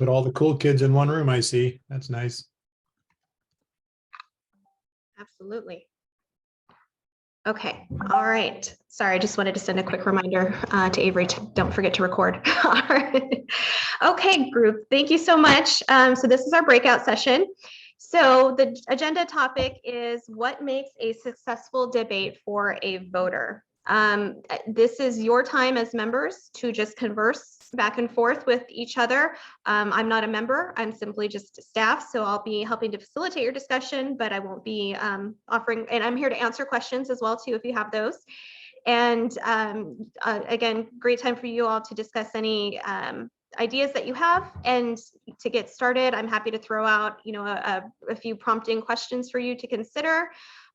Put all the cool kids in one room, I see. That's nice. Absolutely. Okay. All right. Sorry, I just wanted to send a quick reminder to Avery to don't forget to record. All right. Okay, group. Thank you so much. So this is our breakout session. So the agenda topic is what makes a successful debate for a voter. This is your time as members to just converse back and forth with each other. I'm not a member, I'm simply just staff, so I'll be helping to facilitate your discussion, but I won't be offering, and I'm here to answer questions as well too if you have those. And again, great time for you all to discuss any ideas that you have. And to get started, I'm happy to throw out, a few prompting questions for you to consider.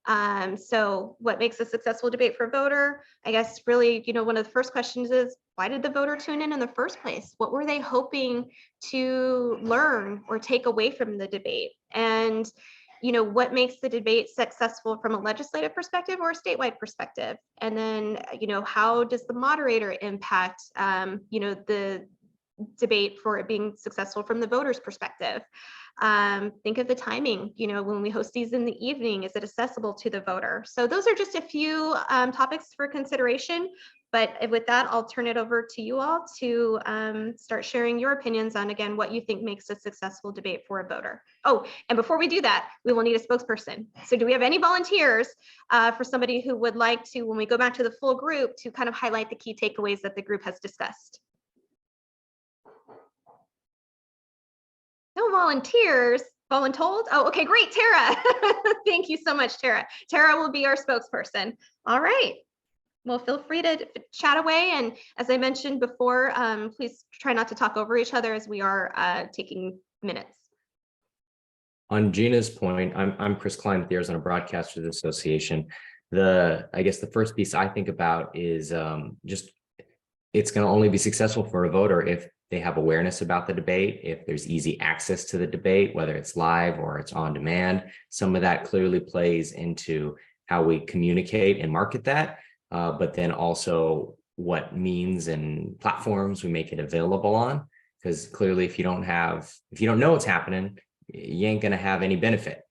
So what makes a successful debate for a voter? I guess really, one of the first questions is, why did the voter tune in the first place? What were they hoping to learn or take away from the debate? And what makes the debate successful from a legislative perspective or a statewide perspective? And then, how does the moderator impact, the debate for it being successful from the voter's perspective? Think of the timing, when we host these in the evening, is it accessible to the voter? So those are just a few topics for consideration. But with that, I'll turn it over to you all to start sharing your opinions on, again, what you think makes a successful debate for a voter. Oh, and before we do that, we will need a spokesperson. So do we have any volunteers for somebody who would like to, when we go back to the full group, to kind of highlight the key takeaways that the group has discussed? No volunteers. Voluntold? Oh, okay, great, Tara. Thank you so much, Tara. Tara will be our spokesperson. All right. Well, feel free to chat away. And as I mentioned before, please try not to talk over each other as we are taking minutes. On Gina's point, I'm Chris Klein with the Arizona Broadcasters Association. I guess the first piece I think about is just it's going to only be successful for a voter if they have awareness about the debate, if there's easy access to the debate, whether it's live or it's on demand. Some of that clearly plays into how we communicate and market that, but then also what means and platforms we make it available on. Because clearly, if you don't know what's happening, you ain't going to have any benefit.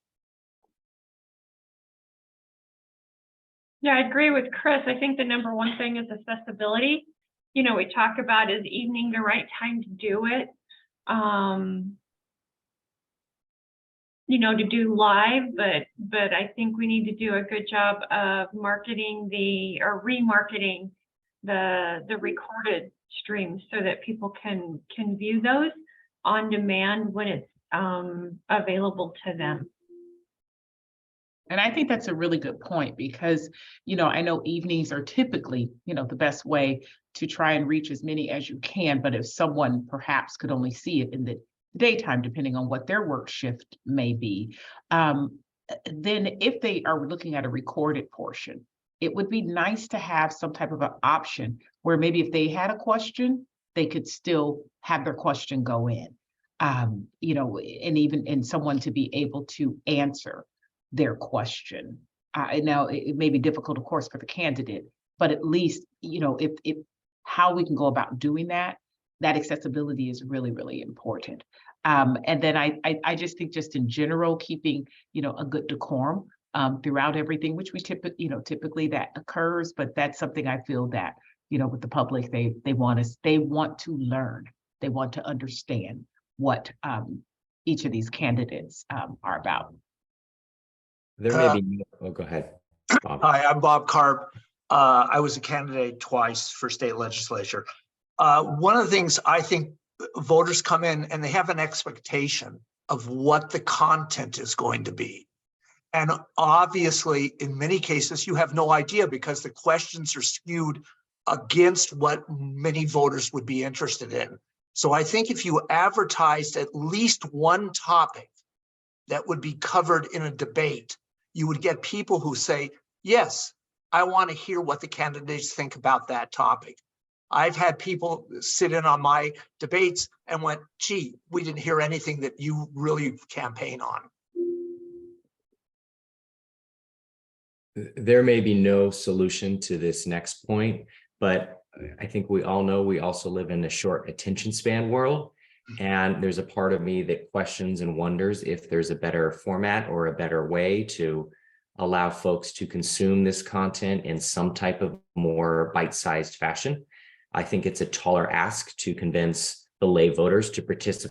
Yeah, I agree with Chris. I think the number one thing is accessibility. We talk about is evening the right time to do it. To do live, but I think we need to do a good job of marketing remarketing the recorded streams so that people can view those on demand when it's available to them. And I think that's a really good point because, I know evenings are typically, the best way to try and reach as many as you can. But if someone perhaps could only see it in the daytime, depending on what their work shift may be, then if they are looking at a recorded portion, it would be nice to have some type of an option where maybe if they had a question, they could still have their question go in, and even someone to be able to answer their question. Now, it may be difficult, of course, for the candidate, but at least, if how we can go about doing that accessibility is really, really important. And then I just think just in general, keeping, a good decorum throughout everything, which we typically that occurs, but that's something I feel that, with the public, they want to learn, they want to understand what each of these candidates are about. There may be, go ahead, Bob. Hi, I'm Bob Karp. I was a candidate twice for state legislature. One of the things I think voters come in and they have an expectation of what the content is going to be. And obviously, in many cases, you have no idea because the questions are skewed against what many voters would be interested in. So I think if you advertised at least one topic that would be covered in a debate, you would get people who say, yes, I want to hear what the candidates think about that topic. I've had people sit in on my debates and went, gee, we didn't hear anything that you really campaign on. There may be no solution to this next point, but I think we all know we also live in a short attention span world. And there's a part of me that questions and wonders if there's a better format or a better way to allow folks to consume this content in some type of more bite-sized fashion. I think it's a taller ask to convince the lay voters to participate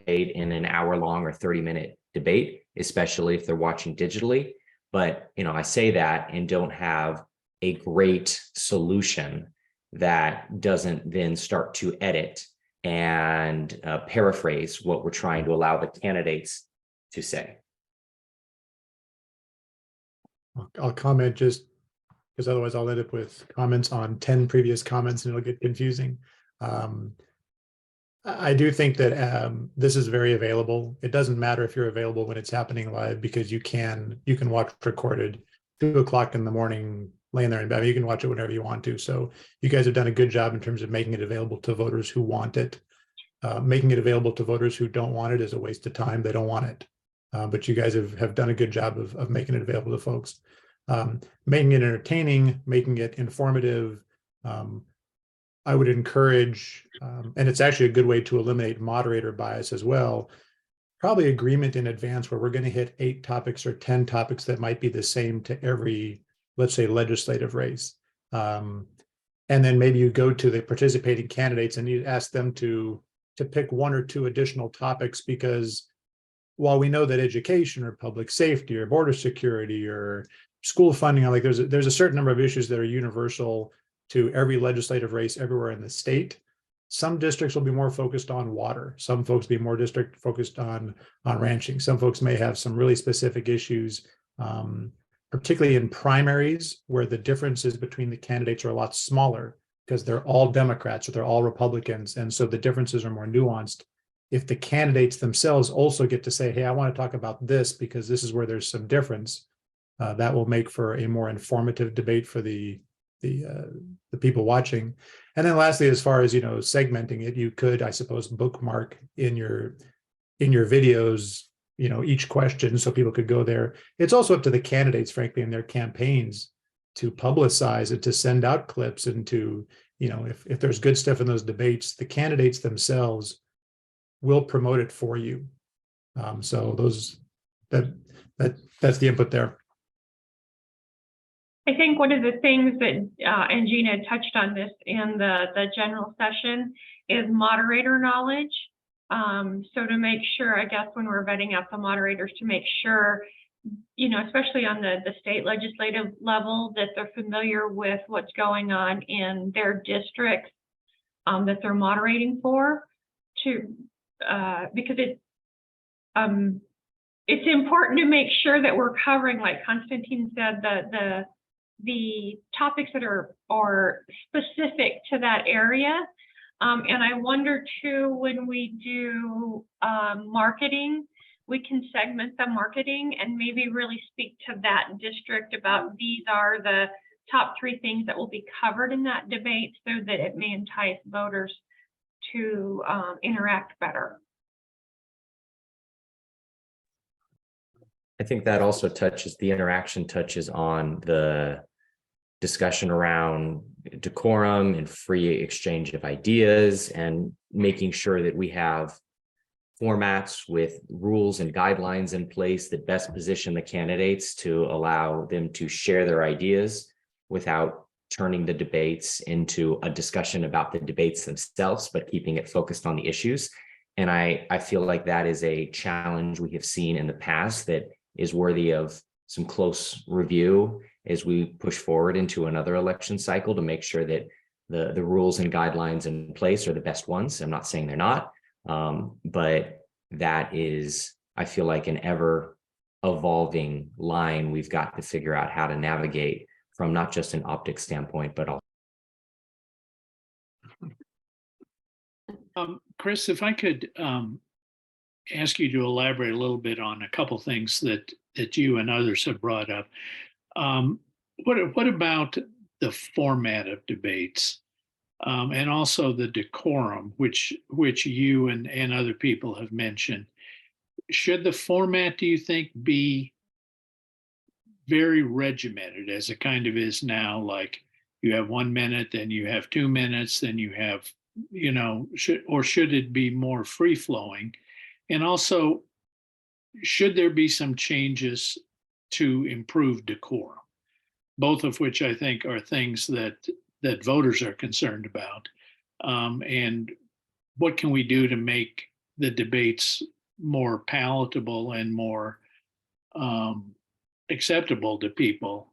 in an hour-long or 30-minute debate, especially if they're watching digitally. But, I say that and don't have a great solution that doesn't then start to edit and paraphrase what we're trying to allow the candidates to say. I'll comment just because otherwise I'll end up with comments on 10 previous comments and it'll get confusing. I do think that this is very available. It doesn't matter if you're available when it's happening live because you can watch recorded 2 o'clock in the morning, laying there in bed. You can watch it whenever you want to. So you guys have done a good job in terms of making it available to voters who want it. Making it available to voters who don't want it is a waste of time. They don't want it. But you guys have done a good job of making it available to folks. Making it entertaining, making it informative. I would encourage, and it's actually a good way to eliminate moderator bias as well, probably agreement in advance where we're going to hit 8 topics or 10 topics that might be the same to every, let's say, legislative race. And then maybe you go to the participating candidates and you ask them to pick 1 or 2 additional topics, because while we know that education or public safety or border security or school funding, like there's a certain number of issues that are universal to every legislative race everywhere in the state. Some districts will be more focused on water. Some folks be more district focused on ranching. Some folks may have some really specific issues, particularly in primaries where the differences between the candidates are a lot smaller because they're all Democrats or they're all Republicans. And so the differences are more nuanced. If the candidates themselves also get to say, hey, I want to talk about this because this is where there's some difference, that will make for a more informative debate for the people watching. And then lastly, as far as segmenting it, you could, I suppose, bookmark in your videos each question so people could go there. It's also up to the candidates, frankly, in their campaigns to publicize it, to send out clips, and to if there's good stuff in those debates, the candidates themselves will promote it for you. So that's the input there. I think one of the things that, and Gina touched on this in the general session, is moderator knowledge. So to make sure, I guess, when we're vetting out the moderators, to make sure, especially on the state legislative level, that they're familiar with what's going on in their districts that they're moderating for, because it's important to make sure that we're covering, like Constantine said, the topics that are specific to that area. And I wonder too, when we do marketing, we can segment the marketing and maybe really speak to that district about these are the top 3 things that will be covered in that debate, so that it may entice voters to interact better. I think that also the interaction touches on the discussion around decorum and free exchange of ideas, and making sure that we have formats with rules and guidelines in place that best position the candidates to allow them to share their ideas without turning the debates into a discussion about the debates themselves, but keeping it focused on the issues. And I feel like that is a challenge we have seen in the past that is worthy of some close review as we push forward into another election cycle, to make sure that the rules and guidelines in place are the best ones. I'm not saying they're not, but that is, I feel like, an ever evolving line we've got to figure out how to navigate from not just an optics standpoint, but also. Chris, if I could ask you to elaborate a little bit on a couple things that you and others have brought up. What about the format of debates, and also the decorum, which you and other people have mentioned? Should the format, do you think, be very regimented, as it kind of is now? Like, you have 1 minute, then you have 2 minutes, then you have should it be more free flowing? And also, should there be some changes to improve decorum? Both of which I think are things that voters are concerned about. And what can we do to make the debates more palatable and more acceptable to people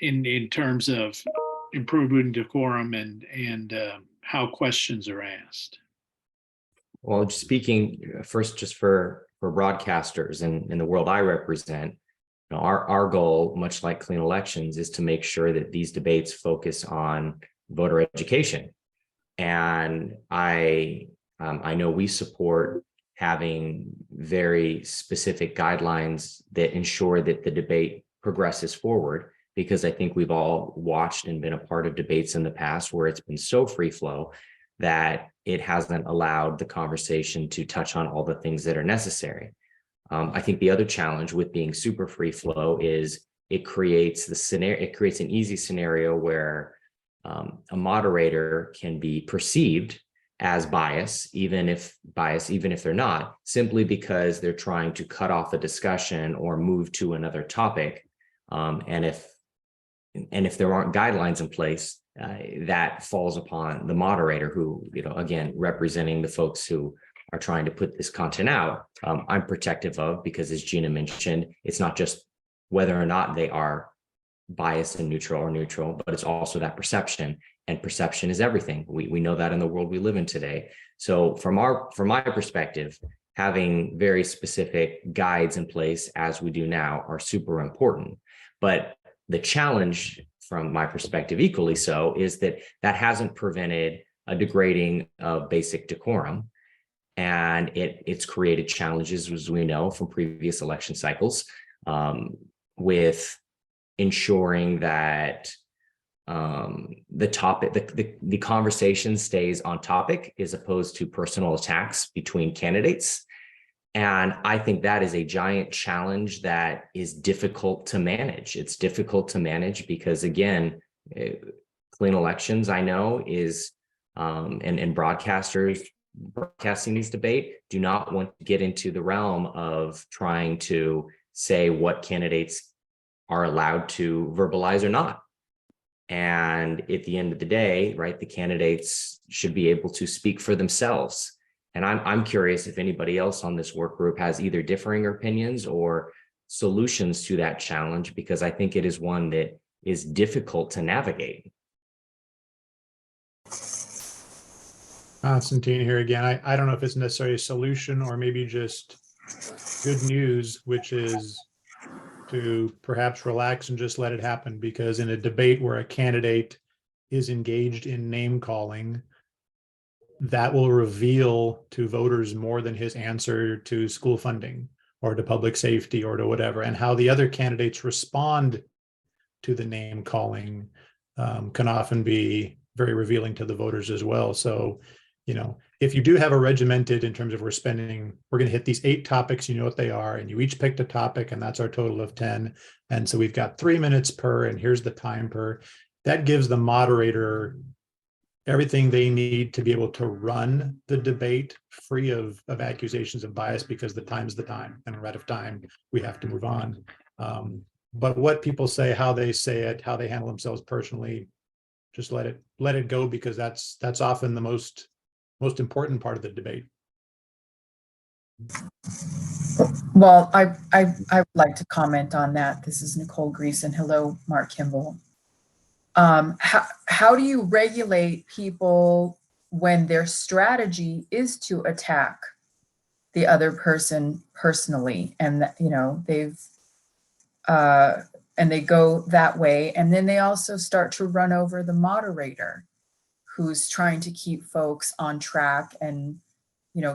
in terms of improving decorum and how questions are asked? Well, speaking first, just for broadcasters and in the world I represent, our goal, much like clean elections, is to make sure that these debates focus on voter education. And I know we support having very specific guidelines that ensure that the debate progresses forward, because I think we've all watched and been a part of debates in the past where it's been so free flow that it hasn't allowed the conversation to touch on all the things that are necessary. I think the other challenge with being super free flow is it creates an easy scenario where a moderator can be perceived as biased, even if they're not, simply because they're trying to cut off a discussion or move to another topic. And if there aren't guidelines in place, that falls upon the moderator, who, again, representing the folks who are trying to put this content out, I'm protective of, because as Gina mentioned, it's not just whether or not they are biased and neutral, but it's also that perception, and perception is everything. We know that in the world we live in today. So from my perspective, having very specific guides in place, as we do now, are super important. But the challenge, from my perspective equally so, is that hasn't prevented a degrading of basic decorum. And it's created challenges, as we know from previous election cycles, with ensuring that the conversation stays on topic as opposed to personal attacks between candidates. And I think that is a giant challenge that is difficult to manage. It's difficult to manage because, again, clean elections, I know, is and broadcasters broadcasting these debate do not want to get into the realm of trying to say what candidates are allowed to verbalize or not. And at the end of the day, right, the candidates should be able to speak for themselves. And I'm curious if anybody else on this work group has either differing opinions or solutions to that challenge, because I think it is one that is difficult to navigate. Constantine here again. I don't know if it's necessarily a solution or maybe just good news, which is to perhaps relax and just let it happen, because in a debate where a candidate is engaged in name calling, that will reveal to voters more than his answer to school funding or to public safety or to whatever, and how the other candidates respond to the name calling can often be very revealing to the voters as well. So, if you do have a regimented, in terms of we're going to hit these 8 topics, you know what they are, and you each picked a topic, and that's our total of 10. And so we've got 3 minutes per, and here's the time per. That gives the moderator everything they need to be able to run the debate free of accusations of bias, because the time's the time, and we're out of time. We have to move on. But what people say it, how they handle themselves personally, just let it go, because that's often the most important part of the debate. Well, I would like to comment on that. This is Nicole Greason. Hello, Mark Kimball. How do you regulate people when their strategy is to attack the other person personally, and they go that way, and then they also start to run over the moderator, who's trying to keep folks on track and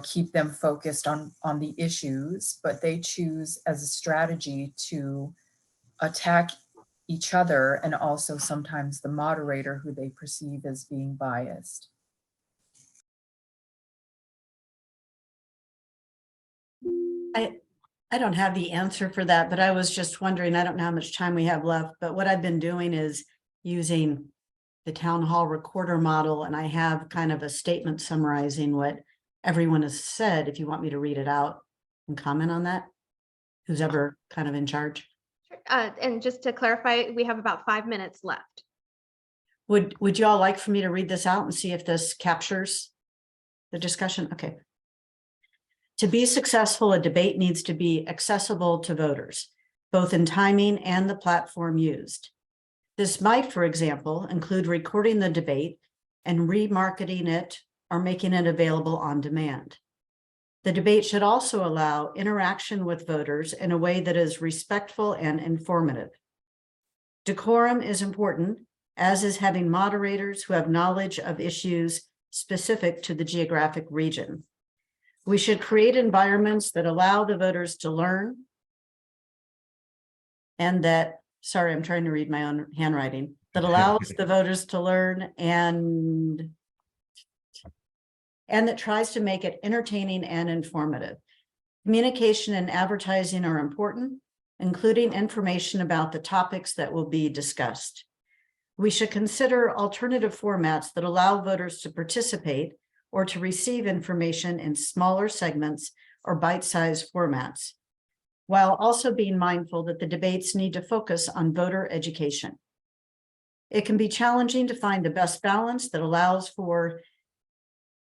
keep them focused on the issues, but they choose as a strategy to attack each other, and also sometimes the moderator, who they perceive as being biased. I don't have the answer for that, but I was just wondering, I don't know how much time we have left, but what I've been doing is using the town hall recorder model, and I have kind of a statement summarizing what everyone has said, if you want me to read it out and comment on that, who's ever kind of in charge. And just to clarify, we have about 5 minutes left. Would you all like for me to read this out and see if this captures the discussion? Okay. To be successful, a debate needs to be accessible to voters, both in timing and the platform used. This might, for example, include recording the debate and remarketing it or making it available on demand. The debate should also allow interaction with voters in a way that is respectful and informative. Decorum is important, as is having moderators who have knowledge of issues specific to the geographic region. We should create environments that allow the voters to learn and that, sorry, I'm trying to read my own handwriting, that allows the voters to learn and that tries to make it entertaining and informative. Communication and advertising are important, including information about the topics that will be discussed. We should consider alternative formats that allow voters to participate or to receive information in smaller segments or bite-sized formats, while also being mindful that the debates need to focus on voter education. It can be challenging to find the best balance that allows for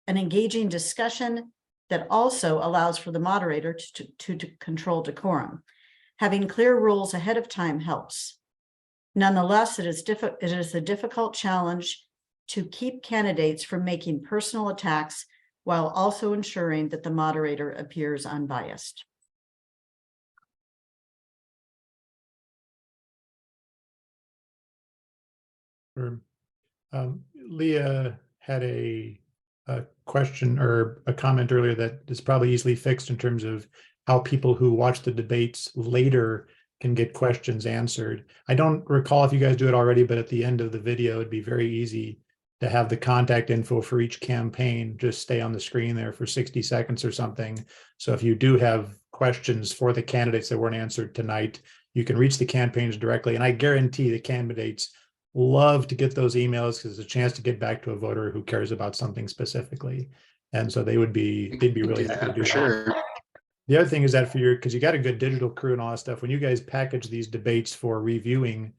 an engaging discussion that also allows for the moderator to control decorum. Having clear rules ahead of time helps. Nonetheless, it is a difficult challenge to keep candidates from making personal attacks while also ensuring that the moderator appears unbiased. Sure. Leah had a question or a comment earlier that is probably easily fixed in terms of how people who watch the debates later can get questions answered. I don't recall if you guys do it already, but at the end of the video, it'd be very easy to have the contact info for each campaign just stay on the screen there for 60 seconds or something. So if you do have questions for the candidates that weren't answered tonight, you can reach the campaigns directly. And I guarantee the candidates love to get those emails because it's a chance to get back to a voter who cares about something specifically. And so they'd be really happy to do that. Sure. The other thing is that because you got a good digital crew and all that stuff, when you guys package these debates for reviewing,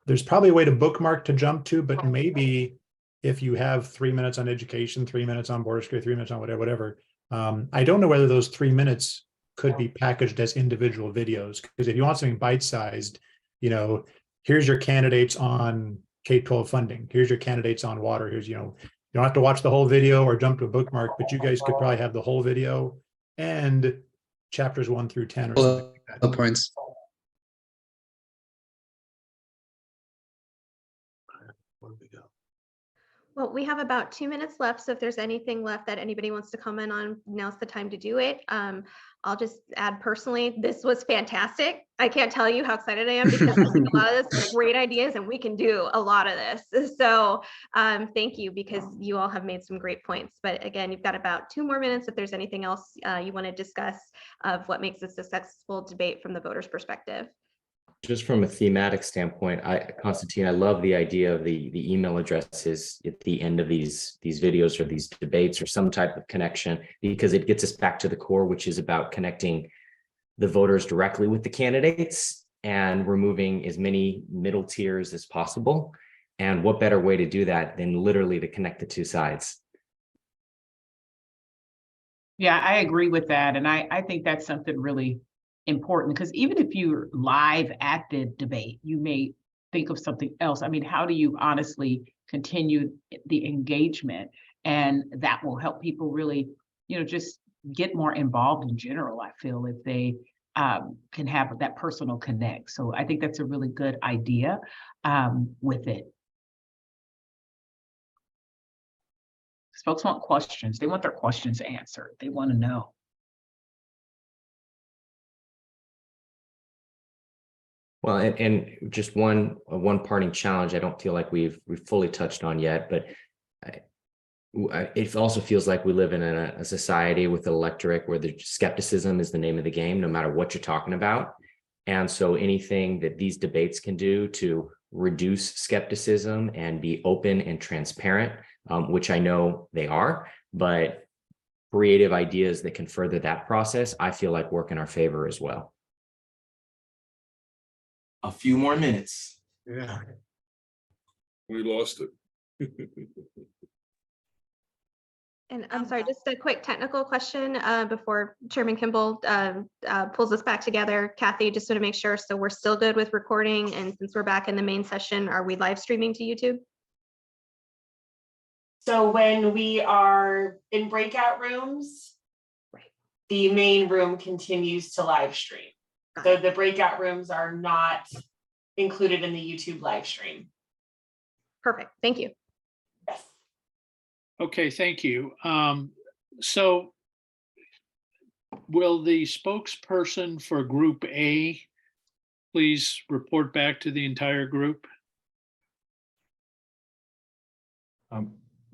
there's probably a way to bookmark to jump to, but maybe if you have 3 minutes on education, 3 minutes on border security, 3 minutes on whatever, I don't know whether those 3 minutes could be packaged as individual videos. Because if you want something bite-sized, here's your candidates on K-12 funding. Here's your candidates on water. Here's, you don't have to watch the whole video or jump to a bookmark, but you guys could probably have the whole video and chapters 1 through 10 or something like that. Points. Where do we go? Well, we have about 2 minutes left. So if there's anything left that anybody wants to comment on, now's the time to do it. I'll just add personally, this was fantastic. I can't tell you how excited I am because I think a lot of this is great ideas and we can do a lot of this. So thank you, because you all have made some great points. But again, you've got about 2 more minutes if there's anything else you want to discuss of what makes a successful debate from the voters' perspective. Just from a thematic standpoint, Constantine, I love the idea of the email addresses at the end of these videos or these debates or some type of connection, because it gets us back to the core, which is about connecting the voters directly with the candidates and removing as many middle tiers as possible. And what better way to do that than literally to connect the two sides? Yeah, I agree with that. And I think that's something really important, because even if you're live at the debate, you may think of something else. I mean, how do you honestly continue the engagement? And that will help people really, just get more involved in general, I feel, if they can have that personal connect. So I think that's a really good idea with it. Folks want questions. They want their questions answered. They want to know. Well, and just one parting challenge I don't feel like we've fully touched on yet, but it also feels like we live in a society with an electorate where the skepticism is the name of the game, no matter what you're talking about. And so anything that these debates can do to reduce skepticism and be open and transparent, which I know they are, but creative ideas that can further that process, I feel like work in our favor as well. A few more minutes. Yeah. We lost it. And I'm sorry, just a quick technical question before Chairman Kimball pulls us back together. Kathy, just want to make sure, so we're still good with recording, and since we're back in the main session, are we live streaming to YouTube? So when we are in breakout rooms, Right. the main room continues to live stream. So the breakout rooms are not included in the YouTube live stream. Perfect, thank you. Yes. Okay, thank you. So will the spokesperson for Group A please report back to the entire group?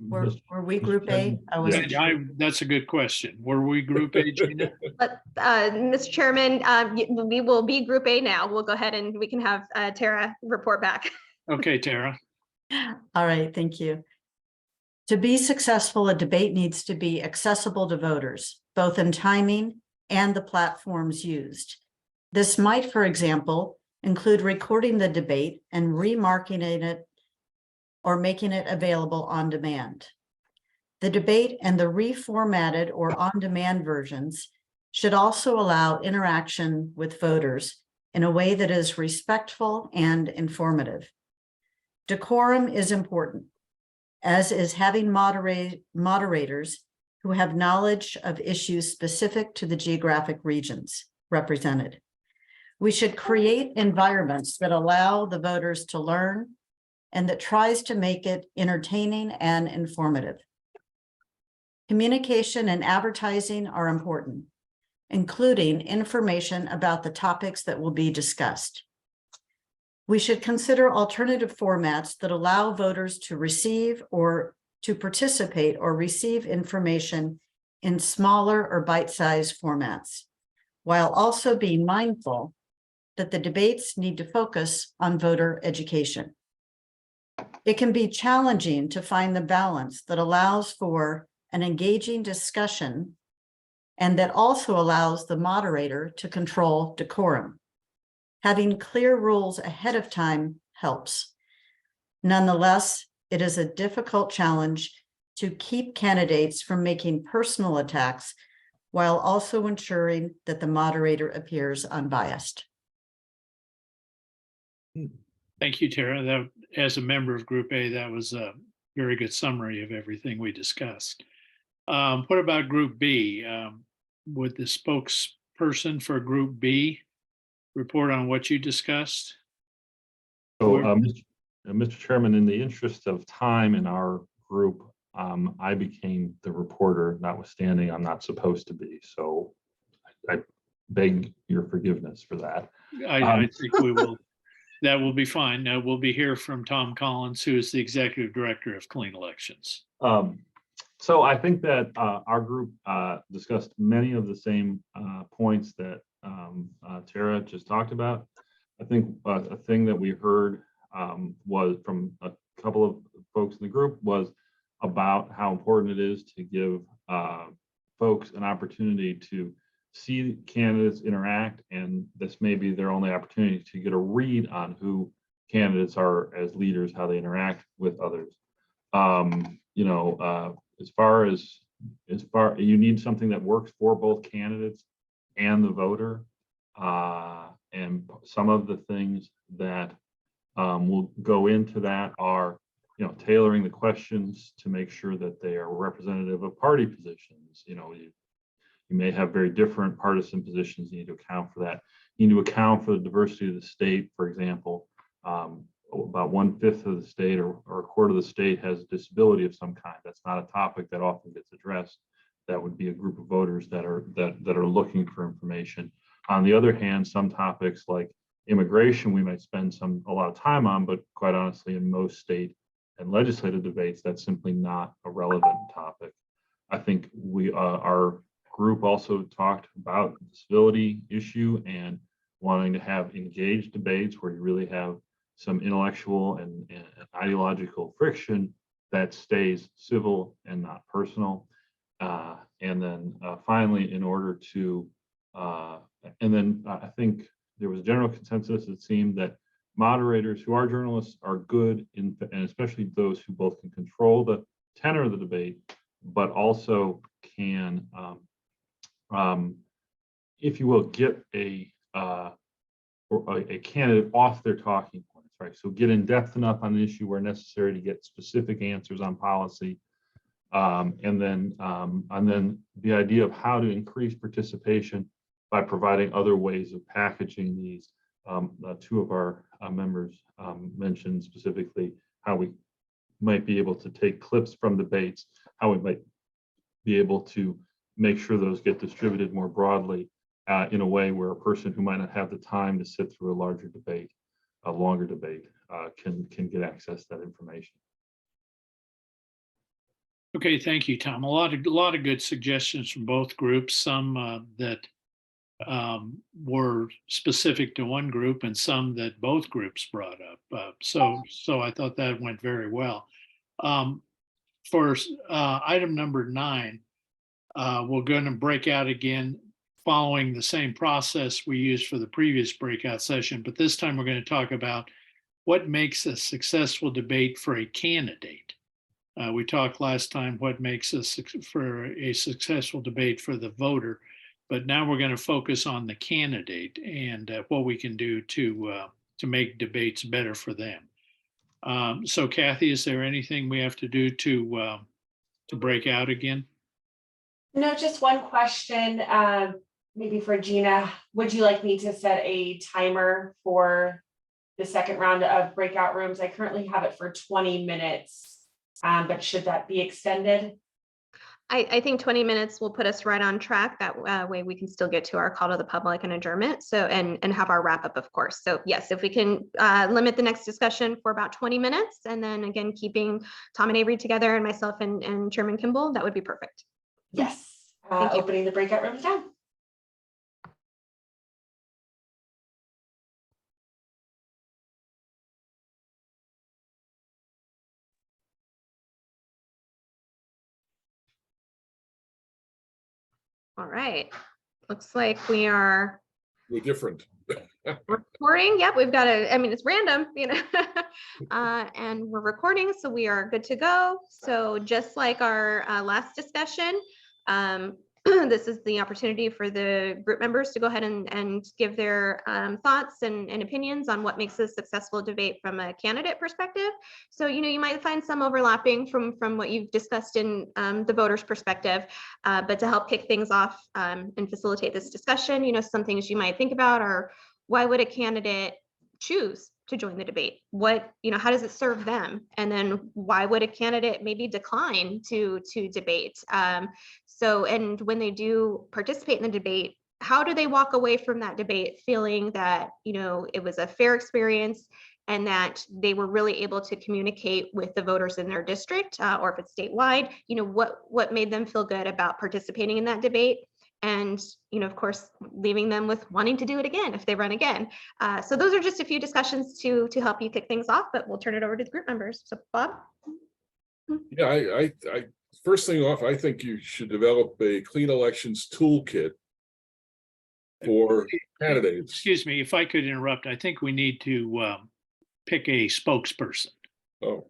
Were we Group A? I wasn't sure. That's a good question. Were we Group A, Gina? But Mr. Chairman, we will be Group A now. We'll go ahead and we can have Tara report back. Okay, Tara. All right, thank you. To be successful, a debate needs to be accessible to voters, both in timing and the platforms used. This might, for example, include recording the debate and remarketing it or making it available on demand. The debate and the reformatted or on-demand versions should also allow interaction with voters in a way that is respectful and informative. Decorum is important, as is having moderators who have knowledge of issues specific to the geographic regions represented. We should create environments that allow the voters to learn and that tries to make it entertaining and informative. Communication and advertising are important, including information about the topics that will be discussed. We should consider alternative formats that allow voters to receive or to participate or receive information in smaller or bite-sized formats, while also being mindful that the debates need to focus on voter education. It can be challenging to find the balance that allows for an engaging discussion and that also allows the moderator to control decorum. Having clear rules ahead of time helps. Nonetheless, it is a difficult challenge to keep candidates from making personal attacks while also ensuring that the moderator appears unbiased. Thank you, Tara. That, as a member of Group A, that was a very good summary of everything we discussed. What about Group B? Would the spokesperson for Group B report on what you discussed? So, Mr. Chairman, in the interest of time in our group, I became the reporter, notwithstanding I'm not supposed to be. So I beg your forgiveness for that. I think we will. That will be fine. We'll be here from Tom Collins, who is the Executive Director of Clean Elections. So I think that our group discussed many of the same points that Tara just talked about. I think a thing that we heard was from a couple of folks in the group was about how important it is to give folks an opportunity to see candidates interact, and this may be their only opportunity to get a read on who candidates are as leaders, how they interact with others. As far you need something that works for both candidates and the voter, and some of the things that will go into that are, tailoring the questions to make sure that they are representative of party positions. You may have very different partisan positions. You need to account for that. You need to account for the diversity of the state. For example, about 1/5 of the state or a quarter of the state has a disability of some kind. That's not a topic that often gets addressed. That would be a group of voters that are looking for information. On the other hand, some topics like immigration, we might spend a lot of time on, but quite honestly, in most state and legislative debates, that's simply not a relevant topic. I think our group also talked about the disability issue and wanting to have engaged debates where you really have some intellectual and ideological friction that stays civil and not personal. And then finally, in order to, and then I think there was a general consensus, it seemed, that moderators who are journalists are good in, and especially those who both can control the tenor of the debate, but also can, if you will, get a candidate off their talking points, right? So get in depth enough on the issue where necessary to get specific answers on policy. And then the idea of how to increase participation by providing other ways of packaging these. Two of our members mentioned specifically how we might be able to take clips from debates, how we might be able to make sure those get distributed more broadly in a way where a person who might not have the time to sit through a larger debate, a longer debate, can get access to that information. Okay, thank you, Tom. A lot of good suggestions from both groups. Some that were specific to one group, and some that both groups brought up. So I thought that went very well. For item number 9, we're going to break out again, following the same process we used for the previous breakout session, but this time we're going to talk about what makes a successful debate for a candidate. We talked last time what makes for a successful debate for the voter, but now we're going to focus on the candidate and what we can do to make debates better for them. So Kathy, is there anything we have to do to break out again? No, just one question, maybe for Gina. Would you like me to set a timer for the second round of breakout rooms? I currently have it for 20 minutes. But should that be extended? I think 20 minutes will put us right on track. That way we can still get to our call to the public and adjournment. So, and have our wrap up, of course. So yes, if we can limit the next discussion for about 20 minutes, and then again, keeping Tom and Avery together and myself and Chairman Kimball, that would be perfect. Yes. Opening the breakout rooms down. All right. Looks like we are We're different. recording. Yep, we've got I mean, it's random, you know, and we're recording, so we are good to go. So just like our last discussion, this is the opportunity for the group members to go ahead and give their thoughts and opinions on what makes a successful debate from a candidate perspective. So, you know, you might find some overlapping from what you've discussed in the voters' perspective, but to help kick things off and facilitate this discussion, you know, some things you might think about are, why would a candidate choose to join the debate? What, you know, how does it serve them? And then why would a candidate maybe decline to debate? So, and when they do participate in the debate, how do they walk away from that debate feeling that, you know, it was a fair experience and that they were really able to communicate with the voters in their district, or if it's statewide, you know, what made them feel good about participating in that debate? And, you know, of course, leaving them with wanting to do it again if they run again. So those are just a few discussions to help you kick things off, but we'll turn it over to the group members. So Bob? Yeah, I first thing off, I think you should develop a clean elections toolkit for candidates. Excuse me, if I could interrupt, I think we need to pick a spokesperson. Oh,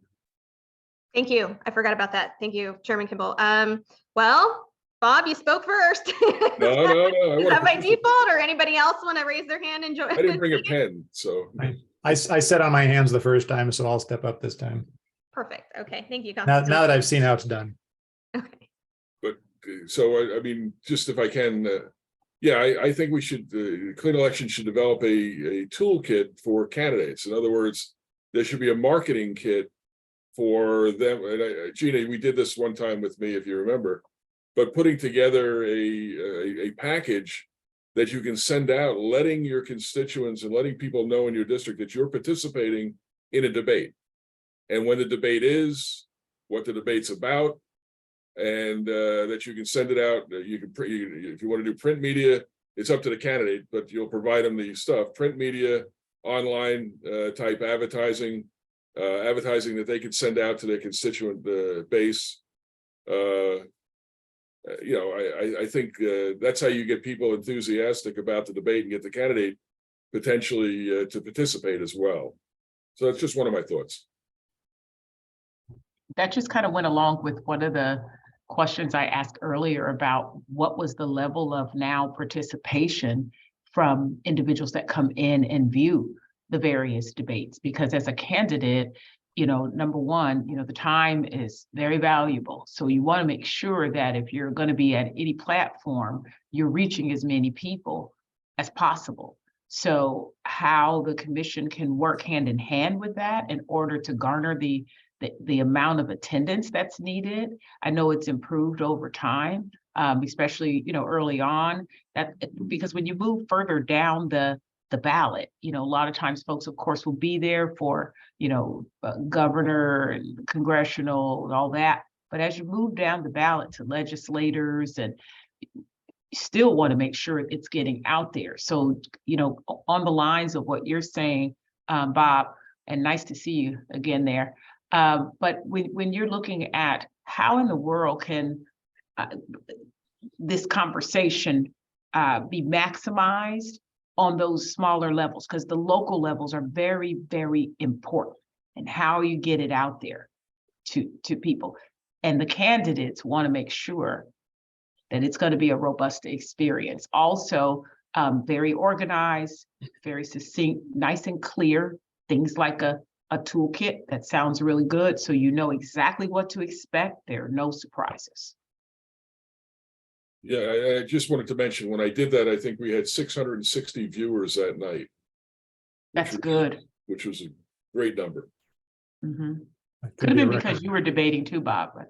Thank you. I forgot about that. Thank you, Chairman Kimball. Well, Bob, you spoke first. no. Is that by default, or anybody else want to raise their hand and join? I didn't bring a pen, so. I sat on my hands the first time, so I'll step up this time. Perfect. Okay, thank you. Now that I've seen how it's done. Okay. But so I mean, just if I can, yeah, I think we should, Clean Election should develop a toolkit for candidates. In other words, there should be a marketing kit for them. And Gina, we did this one time with me, if you remember, but putting together a package that you can send out, letting your constituents and letting people know in your district that you're participating in a debate, and when the debate is, what the debate's about, and that you can send it out. You can if you want to do print media, it's up to the candidate, but you'll provide them the stuff. Print media, online type advertising, advertising that they could send out to their constituent base. I think that's how you get people enthusiastic about the debate and get the candidate potentially to participate as well. So that's just one of my thoughts. That just kind of went along with one of the questions I asked earlier about what was the level of now participation from individuals that come in and view the various debates. Because as a candidate, number one, the time is very valuable. So you want to make sure that if you're going to be at any platform, you're reaching as many people as possible. So how the commission can work hand in hand with that in order to garner the amount of attendance that's needed. I know it's improved over time, especially, early on, because when you move further down the ballot, a lot of times folks, of course, will be there for, governor and congressional and all that. But as you move down the ballot to legislators, and you still want to make sure it's getting out there. So, on the lines of what you're saying, Bob, and nice to see you again there. But when you're looking at how in the world can this conversation be maximized on those smaller levels, because the local levels are very, very important, and how you get it out there to people. And the candidates want to make sure that it's going to be a robust experience. Also, very organized, very succinct, nice and clear, things like a toolkit that sounds really good, so you know exactly what to expect. There are no surprises. Yeah, I just wanted to mention, when I did that, I think we had 660 viewers that night. That's good. Which was a great number. Mm-hmm. Could have been because you were debating too, Bob. But...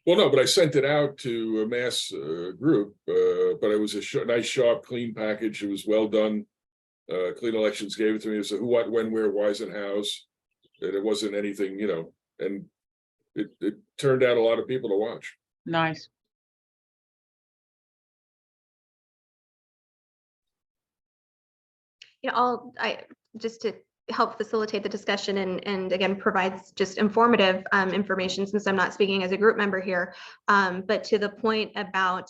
Well, no, but I sent it out to a mass group, but it was a nice, sharp, clean package. It was well done. Clean Elections gave it to me. It was who, what, when, where, whys, and hows. And it wasn't anything, and it turned out a lot of people to watch. Nice. Just to help facilitate the discussion and again provides just informative information, since I'm not speaking as a group member here, but to the point about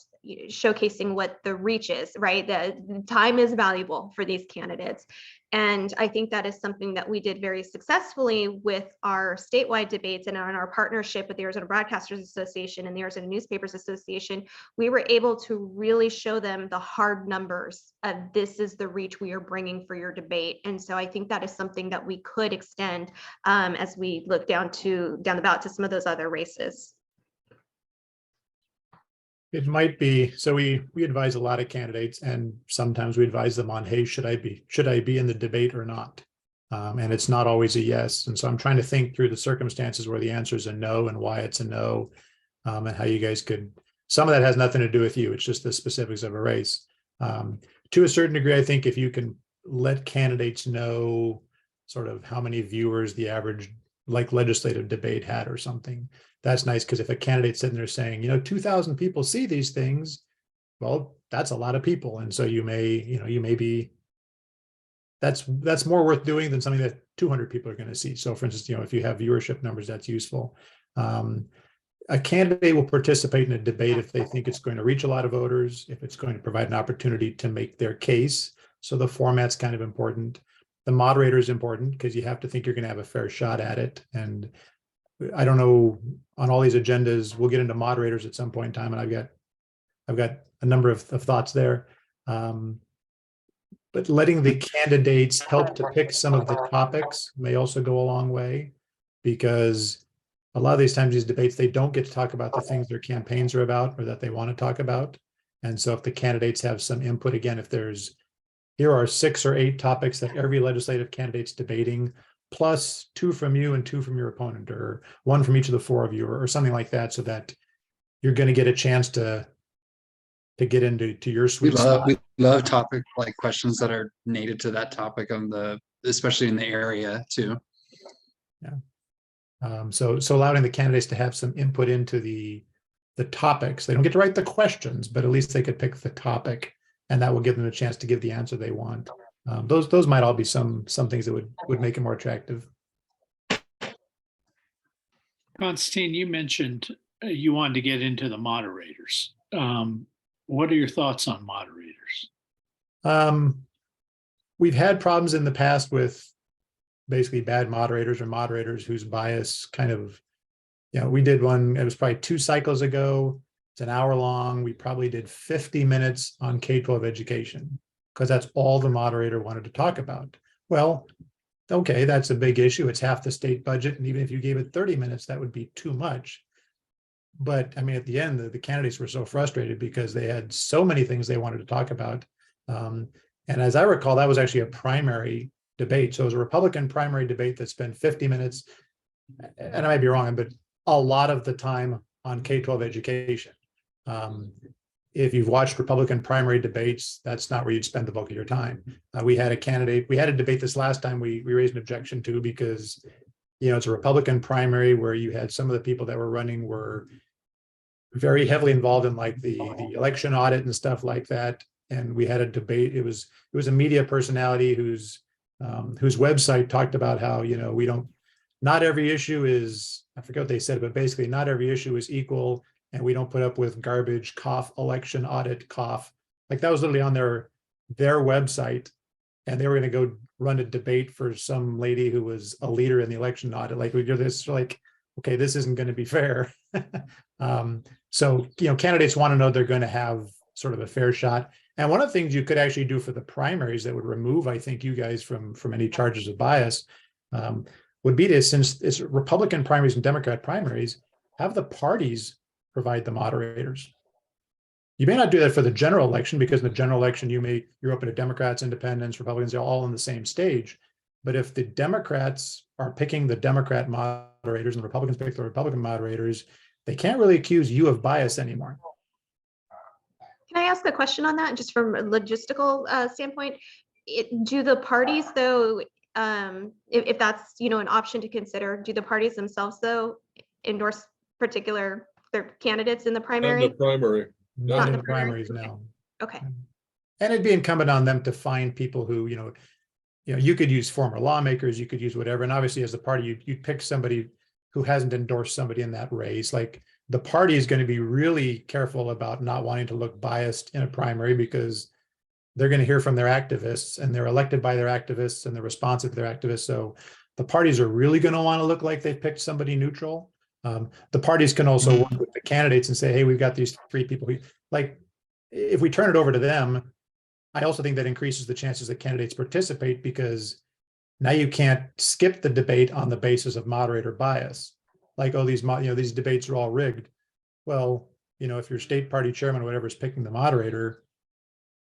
showcasing what the reach is, right? The time is valuable for these candidates. And I think that is something that we did very successfully with our statewide debates and on our partnership with the Arizona Broadcasters Association and the Arizona Newspapers Association. We were able to really show them the hard numbers of this is the reach we are bringing for your debate. And so I think that is something that we could extend as we look down the ballot to some of those other races. It might be, so we advise a lot of candidates, and sometimes we advise them on, hey, should I be in the debate or not? And it's not always a yes. And so I'm trying to think through the circumstances where the answer is a no and why it's a no, and how you guys could, some of that has nothing to do with you. It's just the specifics of a race. To a certain degree, I think if you can let candidates know sort of how many viewers the average legislative debate had or something, that's nice, because if a candidate's sitting there saying, 2,000 people see these things, well, that's a lot of people. And so you may be, that's more worth doing than something that 200 people are going to see. So for instance, if you have viewership numbers, that's useful. A candidate will participate in a debate if they think it's going to reach a lot of voters, if it's going to provide an opportunity to make their case. So the format's kind of important. The moderator is important, because you have to think you're going to have a fair shot at it. And I don't know, on all these agendas, we'll get into moderators at some point in time, and I've got a number of thoughts there. But letting the candidates help to pick some of the topics may also go a long way, because a lot of these times, these debates, they don't get to talk about the things their campaigns are about or that they want to talk about. And so if the candidates have some input, again, if here are 6 or 8 topics that every legislative candidate's debating, plus 2 from you and 2 from your opponent, or 1 from each of the 4 of you, or something like that, so that you're going to get a chance to get into your sweet spot. We love topic like questions that are native to that topic especially in the area too. Yeah. So allowing the candidates to have some input into the topics. They don't get to write the questions, but at least they could pick the topic, and that will give them a chance to give the answer they want. Those might all be some things that would make it more attractive. Constantine, you mentioned you wanted to get into the moderators. What are your thoughts on moderators? We've had problems in the past with basically bad moderators or moderators whose bias kind of, we did one, it was probably 2 cycles ago. It's an hour long. We probably did 50 minutes on K-12 education because that's all the moderator wanted to talk about. Well, okay, that's a big issue. It's half the state budget. And even if you gave it 30 minutes, that would be too much. But I mean, at the end, the candidates were so frustrated because they had so many things they wanted to talk about. And as I recall, that was actually a primary debate. So it was a Republican primary debate that spent 50 minutes, and I might be wrong, but a lot of the time on K-12 education. If you've watched Republican primary debates, that's not where you'd spend the bulk of your time. We had a debate this last time we raised an objection to because, it's a Republican primary where you had some of the people that were running were very heavily involved in like the election audit and stuff like that. And we had a debate. It was a media personality whose website talked about how, not every issue is, I forget what they said, but basically not every issue is equal. And we don't put up with garbage, cough, election audit, cough. Like that was literally on their website. And they were going to go run a debate for some lady who was a leader in the election audit. Like we do this, like, okay, this isn't going to be fair. So, candidates want to know they're going to have sort of a fair shot. And one of the things you could actually do for the primaries that would remove, I think, you guys from any charges of bias would be to, since it's Republican primaries and Democrat primaries, have the parties provide the moderators. You may not do that for the general election because in the general election, you're open to Democrats, independents, Republicans, they're all on the same stage. But if the Democrats are picking the Democrat moderators and the Republicans pick the Republican moderators, they can't really accuse you of bias anymore. Can I ask a question on that, just from a logistical standpoint? Do the parties, though, if that's an option to consider, do the parties themselves though endorse their candidates in the Not primary? in the primary. Not in the the primary? primaries, no. Okay. And it'd be incumbent on them to find people who, you could use former lawmakers, you could use whatever. And obviously as a party, you'd pick somebody who hasn't endorsed somebody in that race. Like the party is going to be really careful about not wanting to look biased in a primary because they're going to hear from their activists and they're elected by their activists and they're responsive to their activists. So the parties are really going to want to look like they've picked somebody neutral. The parties can also work with the candidates and say, hey, we've got these 3 people who, like, if we turn it over to them, I also think that increases the chances that candidates participate because now you can't skip the debate on the basis of moderator bias. Like, oh, these debates are all rigged. Well, if your state party chairman or whatever is picking the moderator,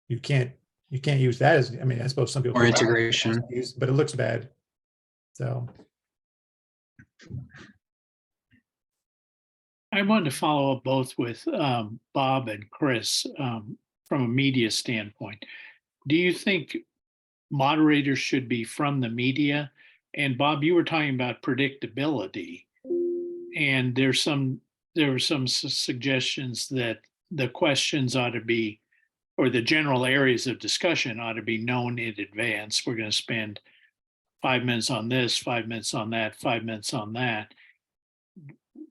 you can't use that as, I suppose some people. Or integration. But it looks bad. So. I wanted to follow up both with Bob and Chris from a media standpoint. Do you think moderators should be from the media? And Bob, you were talking about predictability, and there were some suggestions that the questions ought to be, or the general areas of discussion ought to be known in advance. We're going to spend 5 minutes on this, 5 minutes on that, 5 minutes on that.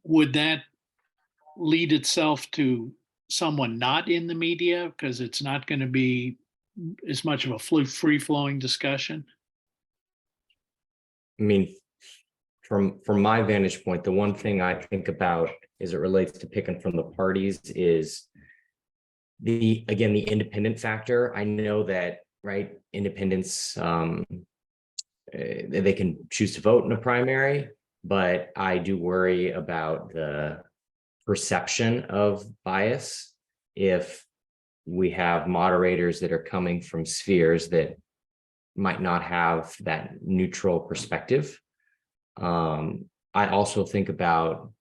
Would that lead itself to someone not in the media because it's not going to be as much of a free-flowing discussion? I mean, from my vantage point, the one thing I think about as it relates to picking from the parties is the independent factor. I know that, right, independents, they can choose to vote in a primary, but I do worry about the perception of bias if we have moderators that are coming from spheres that might not have that neutral perspective. I also think about,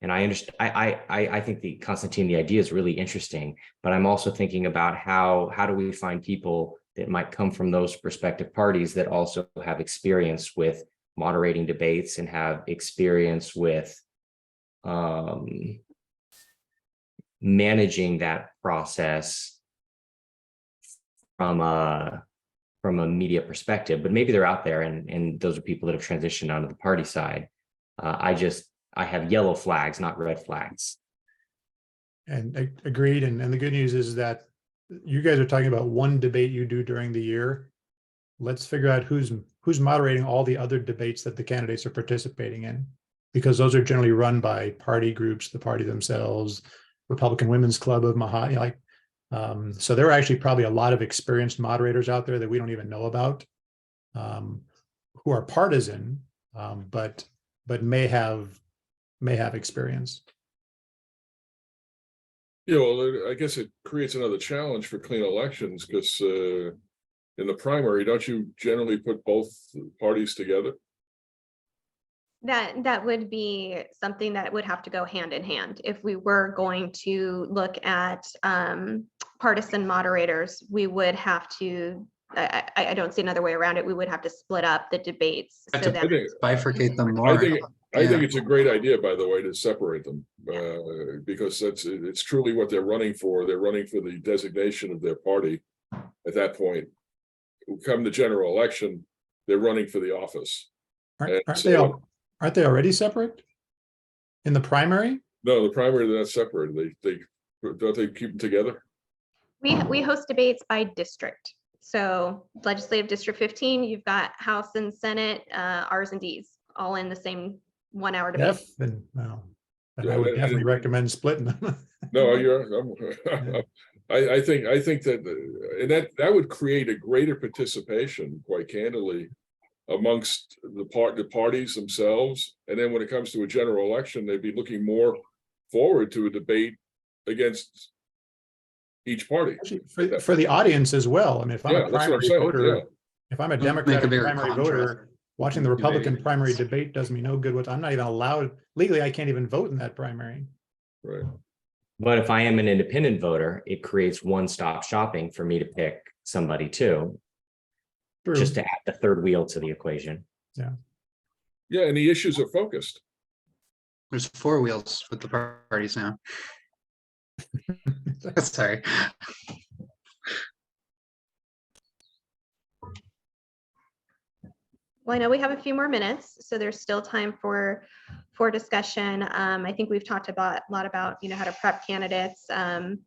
and I understand, I think the idea is really interesting, but I'm also thinking about how do we find people that might come from those prospective parties that also have experience with moderating debates and have experience with managing that process from a from a media perspective, but maybe they're out there, and those are people that have transitioned onto the party side. I have yellow flags, not red flags. And agreed. And the good news is that you guys are talking about one debate you do during the year. Let's figure out who's moderating all the other debates that the candidates are participating in, because those are generally run by party groups, the party themselves, Republican Women's Club of Mahat. So there are actually probably a lot of experienced moderators out there that we don't even know about, who are partisan, but may have experience. Yeah, well, I guess it creates another challenge for clean elections, because in the primary, don't you generally put both parties together? That would be something that would have to go hand in hand. If we were going to look at partisan moderators, we would have to, I don't see another way around it. We would have to split up the debates. Have So to that bifurcate them more. I think Yeah. it's a great idea, by the way, to separate them, because it's truly what they're running for. They're running for the designation of their party. At that point, come the general election, they're running for the office. Aren't they already separate in the primary? No, the primary, they're not separated. Don't they keep them together? we host debates by district. So legislative district 15, you've got House and Senate, R's and D's, all in the same 1 hour debate. Then Yeah, I would and- definitely recommend splitting them. No, I think that, and that would create a greater participation, quite candidly, amongst the parties themselves. And then when it comes to a general election, they'd be looking more forward to a debate against each party. For the audience as well. I mean, if I'm Yeah, a that's what I'm primary saying, voter, yeah. if I'm a Make a Democratic bigger primary contrast. voter, watching the Republican primary debate does me no good. I'm not even allowed, legally, I can't even vote in that primary. Right. But if I am an independent voter, it creates one-stop shopping for me to pick somebody too, True. just to add the third wheel to the equation. Yeah, and the issues are focused. There's 4 wheels with the parties now. Sorry. Well, I know we have a few more minutes, so there's still time for discussion. I think we've talked a lot about, how to prep candidates and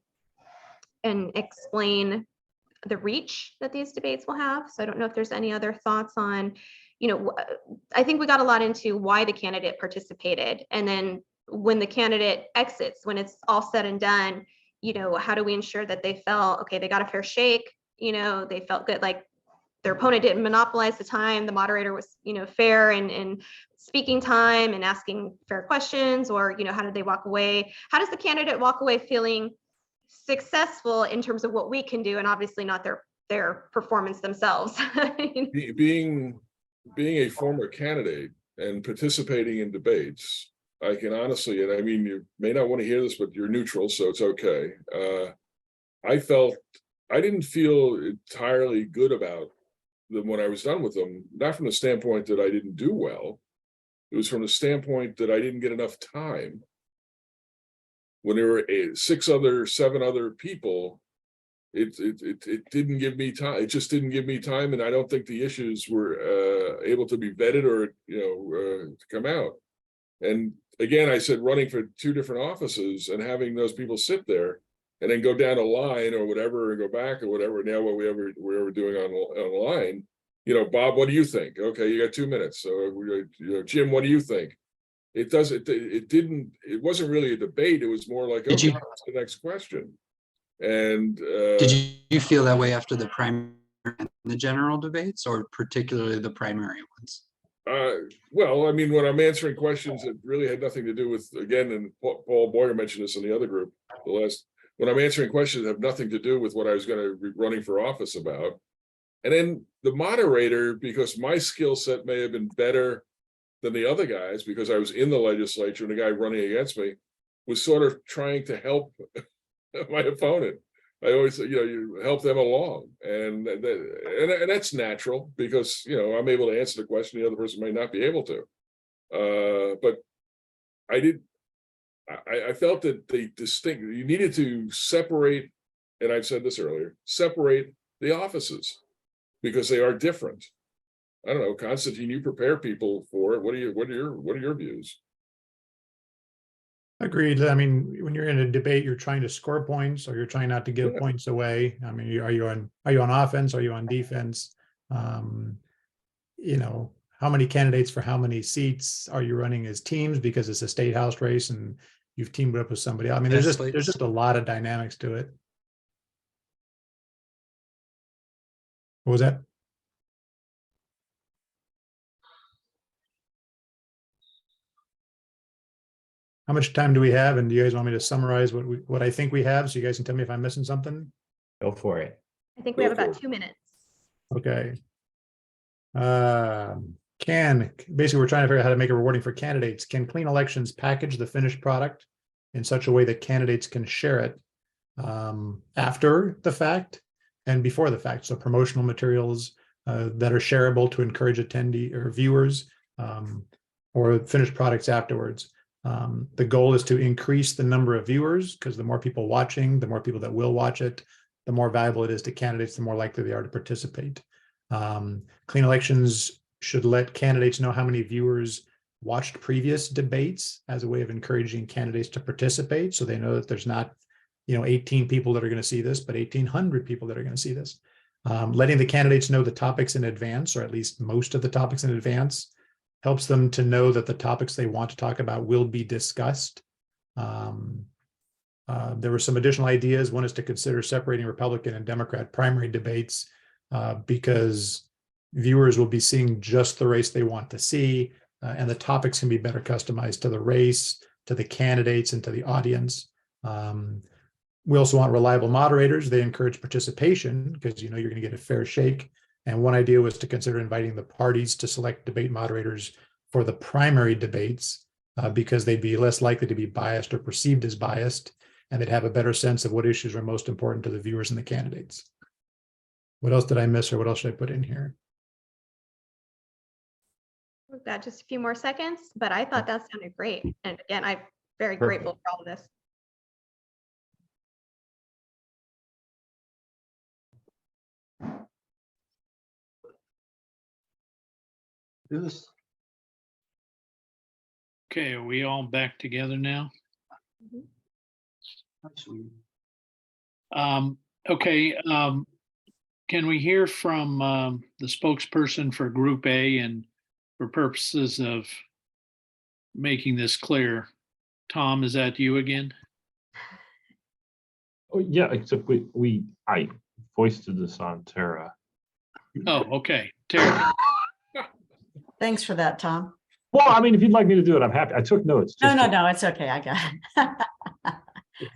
explain the reach that these debates will have. So I don't know if there's any other thoughts on, I think we got a lot into why the candidate participated. And then when the candidate exits, when it's all said and done, how do we ensure that they felt, okay, they got a fair shake, they felt good, like their opponent didn't monopolize the time, the moderator was, fair and speaking time and asking fair questions, or, how did they walk away? How does the candidate walk away feeling successful in terms of what we can do, and obviously not their performance themselves? Being a former candidate and participating in debates, I can honestly, and I mean, you may not want to hear this, but you're neutral, so it's okay. I didn't feel entirely good about them when I was done with them, not from the standpoint that I didn't do well. It was from the standpoint that I didn't get enough time. When there were 7 other people, it didn't give me time. It just didn't give me time, and I don't think the issues were able to be vetted or to come out. And again, I said running for 2 different offices and having those people sit there and then go down a line or whatever and go back or whatever. Now what we're ever doing online, Bob, what do you think? Okay, you got 2 minutes. So Jim, what do you think? It wasn't really a debate. It was more like, okay, what's the next question? And Did you feel that way after the primary and the general debates, or particularly the primary ones? Well, I mean, when I'm answering questions that really had nothing to do with, again, and Paul Boyer mentioned this in the other group, when I'm answering questions that have nothing to do with what I was going to be running for office about. And then the moderator, because my skill set may have been better than the other guys, because I was in the legislature and the guy running against me was sort of trying to help my opponent. I always, you help them along, and that's natural, because I'm able to answer the question the other person may not be able to. But I felt that you needed to separate, and I've said this earlier, separate the offices. because they are different. I don't know, Constantine, you prepare people for it. What are your views? Agreed. I mean, when you're in a debate, you're trying to score points, or you're trying not to give Yeah. points away. I mean, are you on offense? Are you on defense? You know, how many candidates for how many seats are you running as teams because it's a state house race and you've teamed up with somebody else? I mean, there's just a lot of dynamics to it. What was that? How much time do we have? And do you guys want me to summarize what I think we have, so you guys can tell me if I'm missing something? Go for it. I think we Go have for about it. 2 minutes. Okay. Basically, we're trying to figure out how to make it rewarding for candidates. Can Clean Elections package the finished product in such a way that candidates can share it after the fact and before the fact? So promotional materials that are shareable to encourage attendee or viewers, or finished products afterwards. The goal is to increase the number of viewers, because the more people watching, the more people that will watch it, the more valuable it is to candidates, the more likely they are to participate. Clean Elections should let candidates know how many viewers watched previous debates as a way of encouraging candidates to participate, so they know that there's not 18 people that are going to see this, but 1,800 people that are going to see this. Letting the candidates know the topics in advance, or at least most of the topics in advance, helps them to know that the topics they want to talk about will be discussed. There were some additional ideas. One is to consider separating Republican and Democrat primary debates, because viewers will be seeing just the race they want to see, and the topics can be better customized to the race, to the candidates, and to the audience. We also want reliable moderators. They encourage participation, because you're going to get a fair shake. And one idea was to consider inviting the parties to select debate moderators for the primary debates, because they'd be less likely to be biased or perceived as biased, and they'd have a better sense of what issues are most important to the viewers and the candidates. What else did I miss, or what else should I put in here? We've got just a few more seconds, but I thought that sounded great. And again, I'm very grateful for all of this. Yes. Okay, are we all back together now? Okay, can we hear from the spokesperson for Group A, and for purposes of making this clear, Tom, is that you again? Oh, yeah, except I foisted this on Tara. Oh, okay. Terry. Thanks for that, Tom. Well, I mean, if you'd like me to do it, I'm happy. I took notes. No, it's okay. I got it.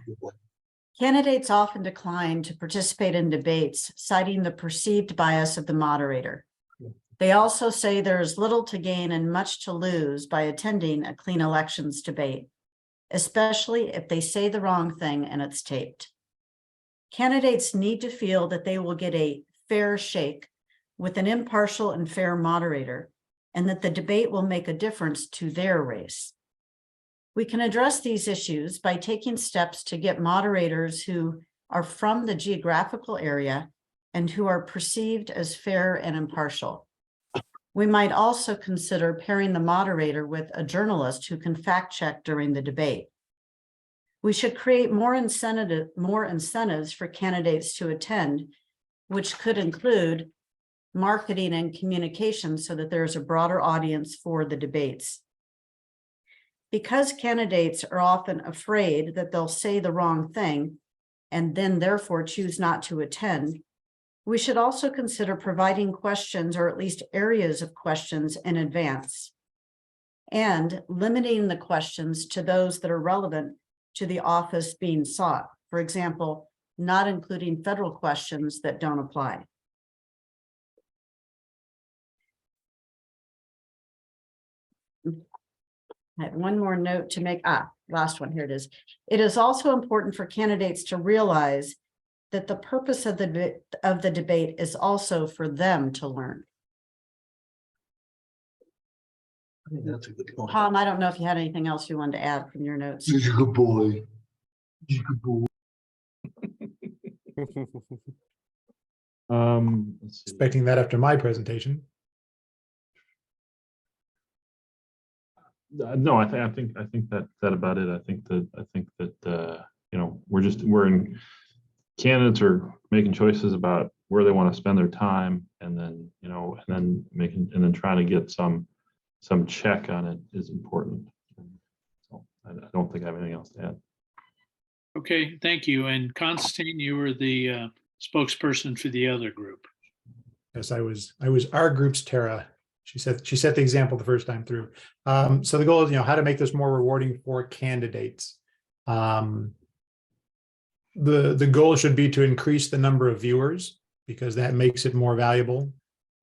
Candidates often decline to participate in debates, citing the perceived bias of the moderator. They also say there is little to gain and much to lose by attending a Clean Elections debate, especially if they say the wrong thing and it's taped. Candidates need to feel that they will get a fair shake with an impartial and fair moderator, and that the debate will make a difference to their race. We can address these issues by taking steps to get moderators who are from the geographical area and who are perceived as fair and impartial. We might also consider pairing the moderator with a journalist who can fact check during the debate. We should create more incentives for candidates to attend, which could include marketing and communication so that there's a broader audience for the debates. Because candidates are often afraid that they'll say the wrong thing and then therefore choose not to attend, we should also consider providing questions, or at least areas of questions, in advance, and limiting the questions to those that are relevant to the office being sought. For example, not including federal questions that don't apply. I have one more note to make. Last one, here it is. It is also important for candidates to realize that the purpose of the debate is also for them to learn. I think that's a good point. Tom, I don't know if you had anything else you wanted to add from your notes. He's a good boy. He's a good boy. Let's see. Expecting that after my presentation. No, I think that about it. I think that you know, we're in, candidates are making choices about where they want to spend their time, and then, you know, and then trying to get some check on it is important. So I don't think I have anything else to add. Okay, thank you. And Constantine, you were the spokesperson for the other group. Yes, I was our group's Tara. She set the example the first time through. So the goal is, you know, how to make this more rewarding for candidates. The goal should be to increase the number of viewers, because that makes it more valuable.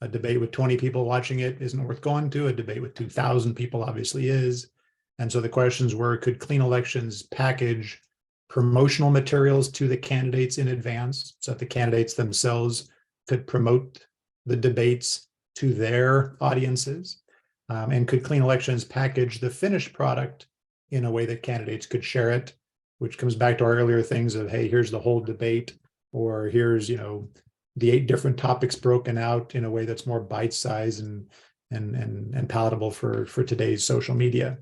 A debate with 20 people watching it isn't worth going to. A debate with 2,000 people obviously is. And so the questions were, could Clean Elections package promotional materials to the candidates in advance so that the candidates themselves could promote the debates to their audiences? And could Clean Elections package the finished product in a way that candidates could share it, which comes back to our earlier things of, hey, here's the whole debate, or here's, you know, the 8 different topics broken out in a way that's more bite-sized and palatable for today's social media.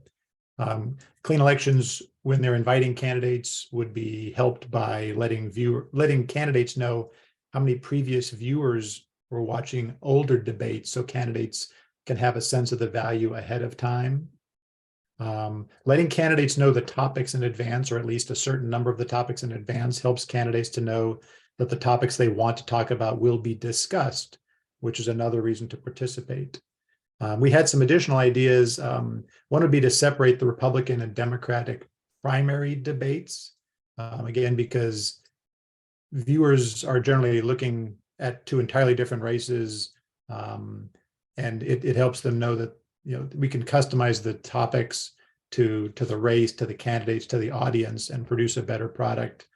Clean Elections, when they're inviting candidates, would be helped by letting candidates know how many previous viewers were watching older debates, so candidates can have a sense of the value ahead of time. Letting candidates know the topics in advance, or at least a certain number of the topics in advance, helps candidates to know that the topics they want to talk about will be discussed, which is another reason to participate. We had some additional ideas. One would be to separate the Republican and Democratic primary debates, again, because viewers are generally looking at 2 entirely different races, and it helps them know that, you know, we can customize the topics to the race, to the candidates, to the audience, and produce a better product.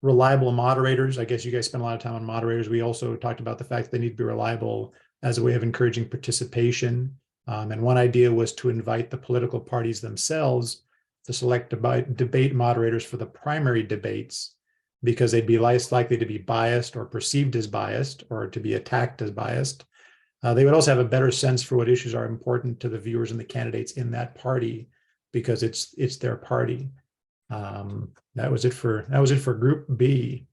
Reliable moderators. I guess you guys spend a lot of time on moderators. We also talked about the fact that they need to be reliable as a way of encouraging participation. And one idea was to invite the political parties themselves to select debate moderators for the primary debates, because they'd be less likely to be biased or perceived as biased or to be attacked as biased. They would also have a better sense for what issues are important to the viewers and the candidates in that party, because it's their party. That was it for Group B.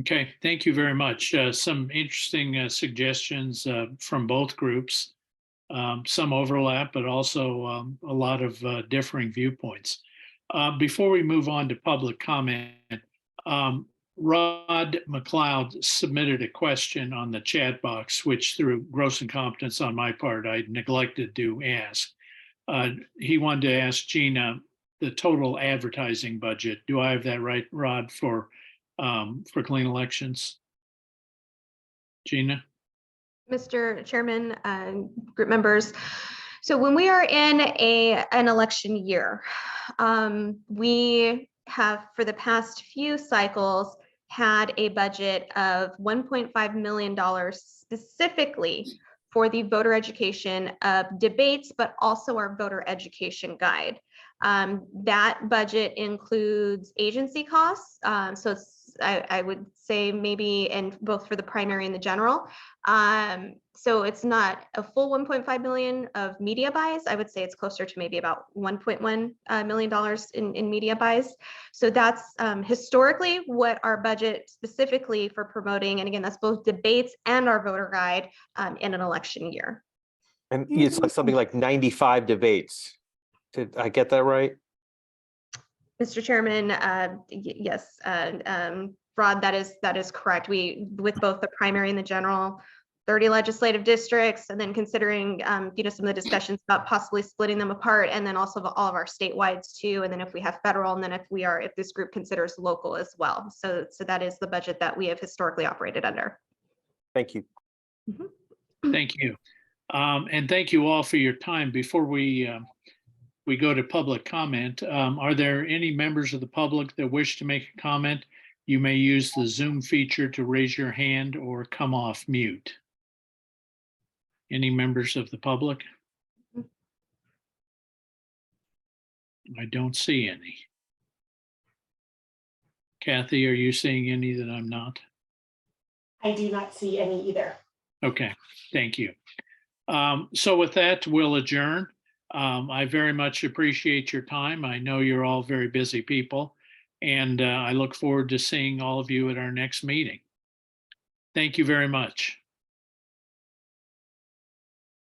Okay, thank you very much. Some interesting suggestions from both groups. Some overlap, but also a lot of differing viewpoints. Before we move on to public comment, Rod McLeod submitted a question on the chat box, which through gross incompetence on my part, I neglected to ask. He wanted to ask Gina the total advertising budget. Do I have that right, Rod, for Clean Elections? Gina? Mr. Chairman, group members. So when we are in an election year, we have for the past few cycles had a budget of $1.5 million specifically for the voter education of debates, but also our voter education guide. That budget includes agency costs. So I would say maybe in both for the primary and the general. So it's not a full 1.5 million of media buys. I would say it's closer to maybe about $1.1 million in media buys. So that's historically what our budget specifically for promoting, and again, that's both debates and our voter guide in an election year. And it's like something like 95 debates. Did I get that right? Mr. Chairman, yes, Rod, that is correct. We, with both the primary and the general, 30 legislative districts, and then considering, you know, some of the discussions about possibly splitting them apart, and then also all of our statewide too, and then if we have federal, and then if this group considers local as well. So that is the budget that we have historically operated under. Thank you. Thank you. And thank you all for your time. Before we go to public comment, are there any members of the public that wish to make a comment? You may use the Zoom feature to raise your hand or come off mute. Any members of the public? I don't see any. Kathy, are you seeing any that I'm not? I do not see any either. Okay, thank you. So with that, we'll adjourn. I very much appreciate your time. I know you're all very busy people, and I look forward to seeing all of you at our next meeting. Thank you very much.